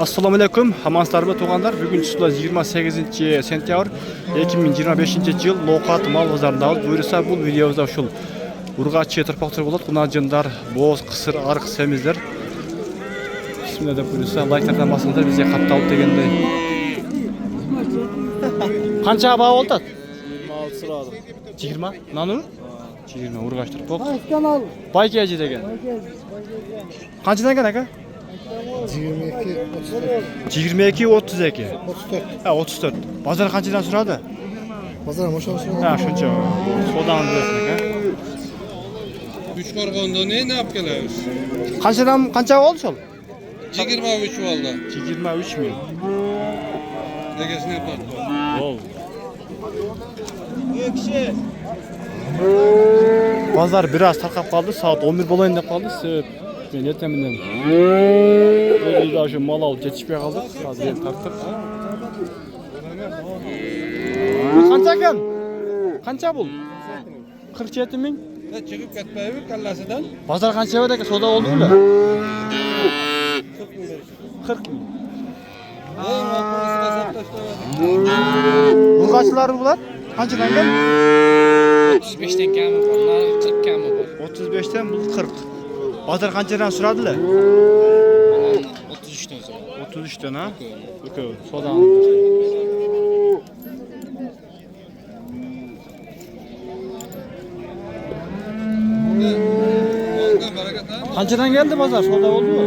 Assalamu alaykum, amansızlarmı toğanlar. Bugün çisula 28 sentyabr 2025 yıl Loqat mal bozarındayız. Buyursa bu videomuzda uşul urgaççı tırpaqtır болады. Kunajınlar, boz, qısır, arıq, semizler. Bismillah deb buyursa like'lardan basыңыздар, bizге қатты алып дегендей. Qanchaga baho oldi? 26 sıradım. 20? Nanu? 20 urgaç tırpaq. Kanal. Baykeji degan. Qanchadan ekan aka? 22, 22 32. 34. Ha 34. Bozor qanchadan suradi? Pazar moşa so'radi. Ha shuncha. Sodan bersin aka. Uchqo'rg'onda ne olib kelamiz? Qancha oldi sol? 23 oldu. 23 ming. Negesini yaptı? Oldu. Pazar biraz tarqab qoldi. Soat 11 bo'layin deb qoldi. Sebep men ertamindan. O'zida shu mal olib yetishmay qoldik. Hozir ham tartib. Bu qancha ekan? Qancha bu? 47 ming. Çıkıp ketmeyi kallasidan. Pazar qancha edi aka? Soda oldimi? 40 ming. Bu kaçlar bular? Qanchadan ekan? 35'ten kami bor, 40 kami bor. 35'ten bu 40. Pazar qanchadan suradilar? 33'ten sonra. 33'ten ha? Okey. Soda. Qanchadan geldi pazar? Soda oldimi?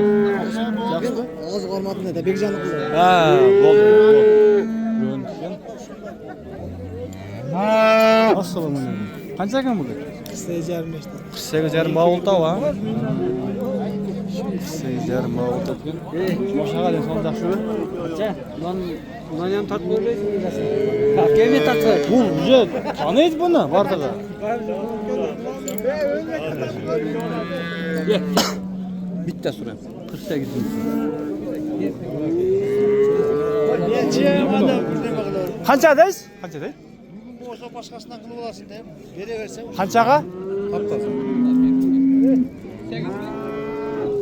Yaxshi. Ağız kalmadı ne de bir canlı kızı. Ha, bo'ldi. Assalomu alaykum. Qancha ekan bu? Seyircilerim işte. 48,5 baho oldi ha. 48,5 baho oldi. Boshqa qanday sonda shu? Qancha? Ulan ham tatib ko'rmaysiz. Kafkami tatib. Bu güzel. Tanıyız bunu bardağı. Bitti süre. 48 bin. Qanchadayız? Qanchadayız? Boşa başkasından kılıp olasın deyip. Geri versen. Qanchaga?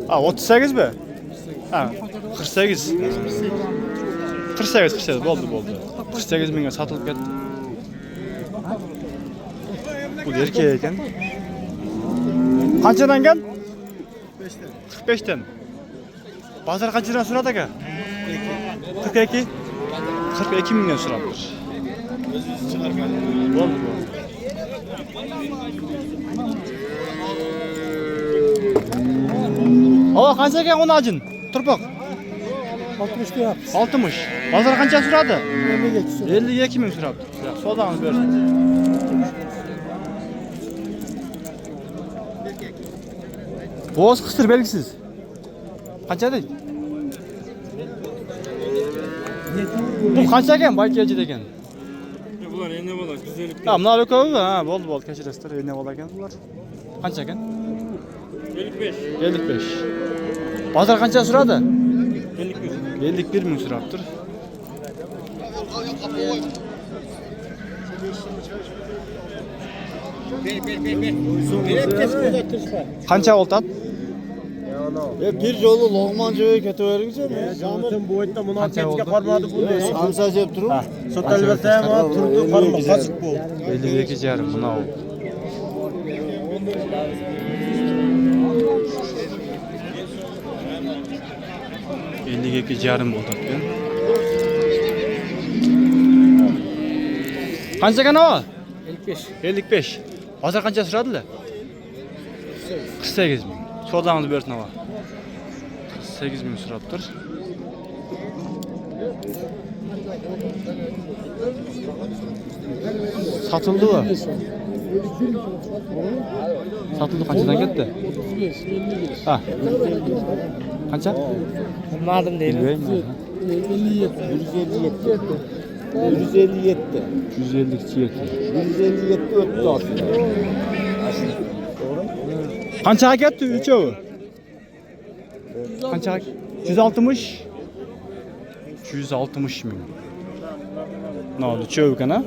Ha 38 mi? Ha 48. 48 oldu. 48 minge satılıp ketdi. Bu erkek ekan. Qanchadan ekan? 45'ten. Bazar qanchadan suradi aka? 42. 42 mingdan suraptir. Bo'ldi. Ava qancha ekan uni ajin? Turpoq. 60 lira. 60. Bazar qancha suradi? 50 geç. 52 ming surapti. Sodamiz bersin. Boz qistir belgisiz. Qancha deydi? Bu qancha ekan? Baykeji degan. Bular endi bola güzellik. Ha, bular ko'p. Ha, bo'ldi, kechirasizlar. Endi bola ekan bular. Qancha ekan? 55. 55. Bazar qancha suradi? 51. 51 ming suraptir. Qancha oltat? Bir yolu Loğmanca'ya ketiverince mi? Zaten bu ette Qancha munofiqatga oldu? qarmadi bu. Samsa jeb turib. Sotalversa ham turdi qarma qasib bu. 52 yarim buna oldu. Yarım oldu. Qancha ekan o? 55. 55. Hozir qancha suradilar? 48 ming. Sodamiz bersin ava. 48 ming suraptir. Satıldı mı? Satıldı qanchadan ketdi? Ha. Qancha? Bilmadim deydi. 57. 157. 150 çiğ. 157 öttü aslında. Qanchaga ketdi uchovi? Qanchaga? 160. 160 ming. Ne oldu? Uchovi ekan ha?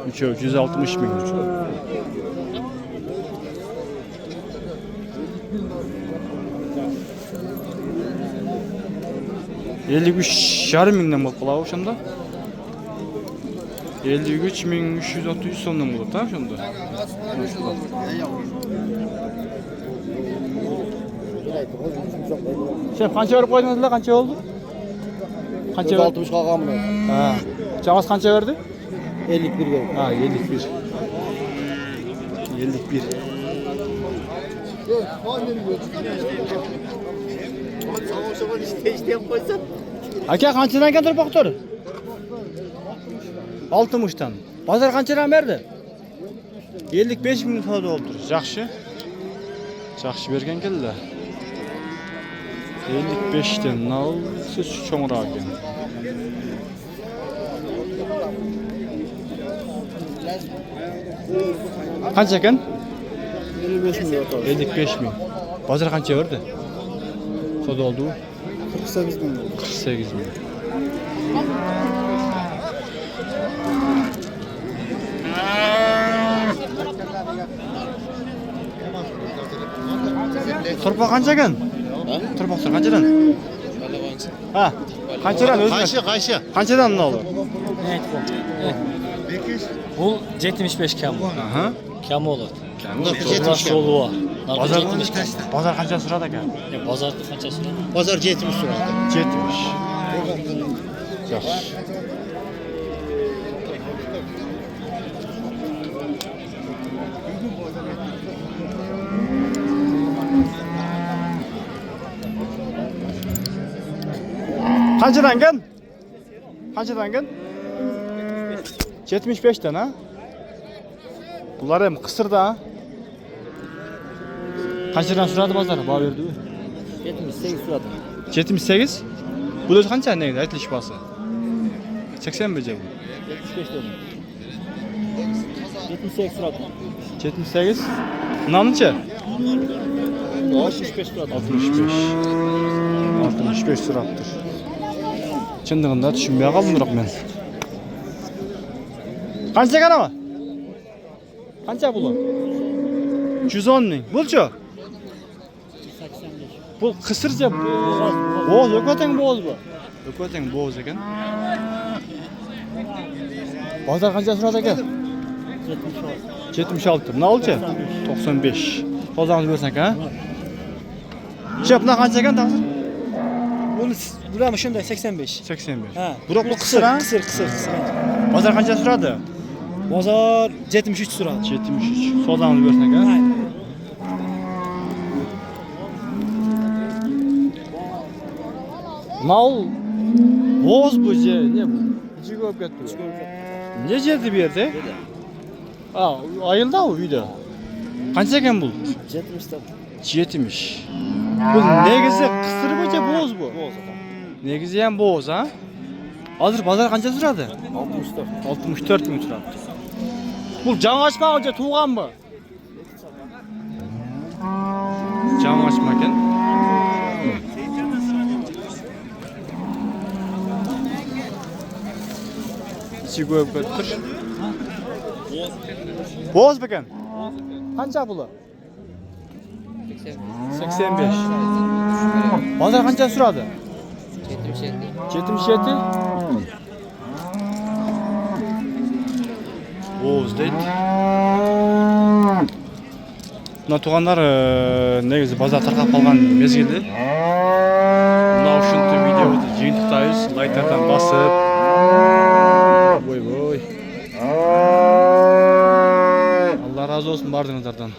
Uchovi 160 ming. 53,5 mingden bolup kalabı ошондо. 53.330 сомдон болот да ошондо. Sen qancha berib qo'ydingizlar? Qancha oldu? Qancha berdi? 60 kalkan mı? Ha. Çağız qancha berdi? 51 geldi. Ha, 51. 51. Aka qanchadan ekan turpoqtor? 60dan. Bozor qanchadan berdi? 55 ming savdo oldu. Yaxshi. Yaxshi bergan keldi. 55'ten nal siz çoğunluğa ekan. Qancha ekan? 55 milyon oldu. 55 ming. Bozor qancha berdi? Savdo oldu. 48 milyon. 48 ming. Turpa qancha ekan? Turpoqlar qanchadan? Ha, qanchadan o'zi? Qayşı? Qanchadan oldu? Bu 75 kam. Aha. Kam olur. Kam. Soluğa. Bozor 70 kam. Bozor qancha so'radi ekan? Bozorda qancha so'radi? Pazar 70 lira. 70. Yaxshi. Qanchadan ekan? Qanchadan ekan? 75 dan ha? Bular ham qisirda ha? Qanchadan so'radi bozor? Baho berdi. 78 lira. 78. Bu da qancha ne aytilish bahsi? 80 mi bu? 75 lira. 78 lira. 78. Nancha? 65 lira. 65. 65 so'rabdir. Chindığında tushunmay qoldim biroq men. Qancha ekan ama? Qancha bu? 110 ming. Bo'lchi? 85. Bu qisircha bo'z, yo'qotang bo'z bu. Yo'qotang bo'z ekan. Bozor qancha so'radi ekan? 76. Nima olchi? 95. Qozonimiz bersak ha? Chep na qancha ekan taqdir? Bular shunday 85. 85. Ha. Biroq bu qisir ha? Qisir. Bozor qancha so'radi? Bozor 73 so'radi. 73. Qozonimiz bersak ha? Aynen. Mal boz bu ne bu? İçi koyup ketdi. Ne jedi bu yerda? Ha, ayıldı o video. Qancha ekan bu? 70 lira. 70. Bu negizi qisir bo'yicha boz bu. Negizi ham boz ha? Hozir bozor qancha turadi? 64. 64 ming turadi. Bu жаңашма o'ja tug'anmi? Жаңашма ekan. İçi koyup ketdi. Boz ekan. Qancha puli? 85. Bozor qancha so'radi? 77. Boz deydi. Mына туғандар негізі базар тарқап қалған мезгілде. Мына ушунтип видеоды жыйынтыктайбыз, лайктардан басып. Ой. Алла разы болсын бардыңыздардан.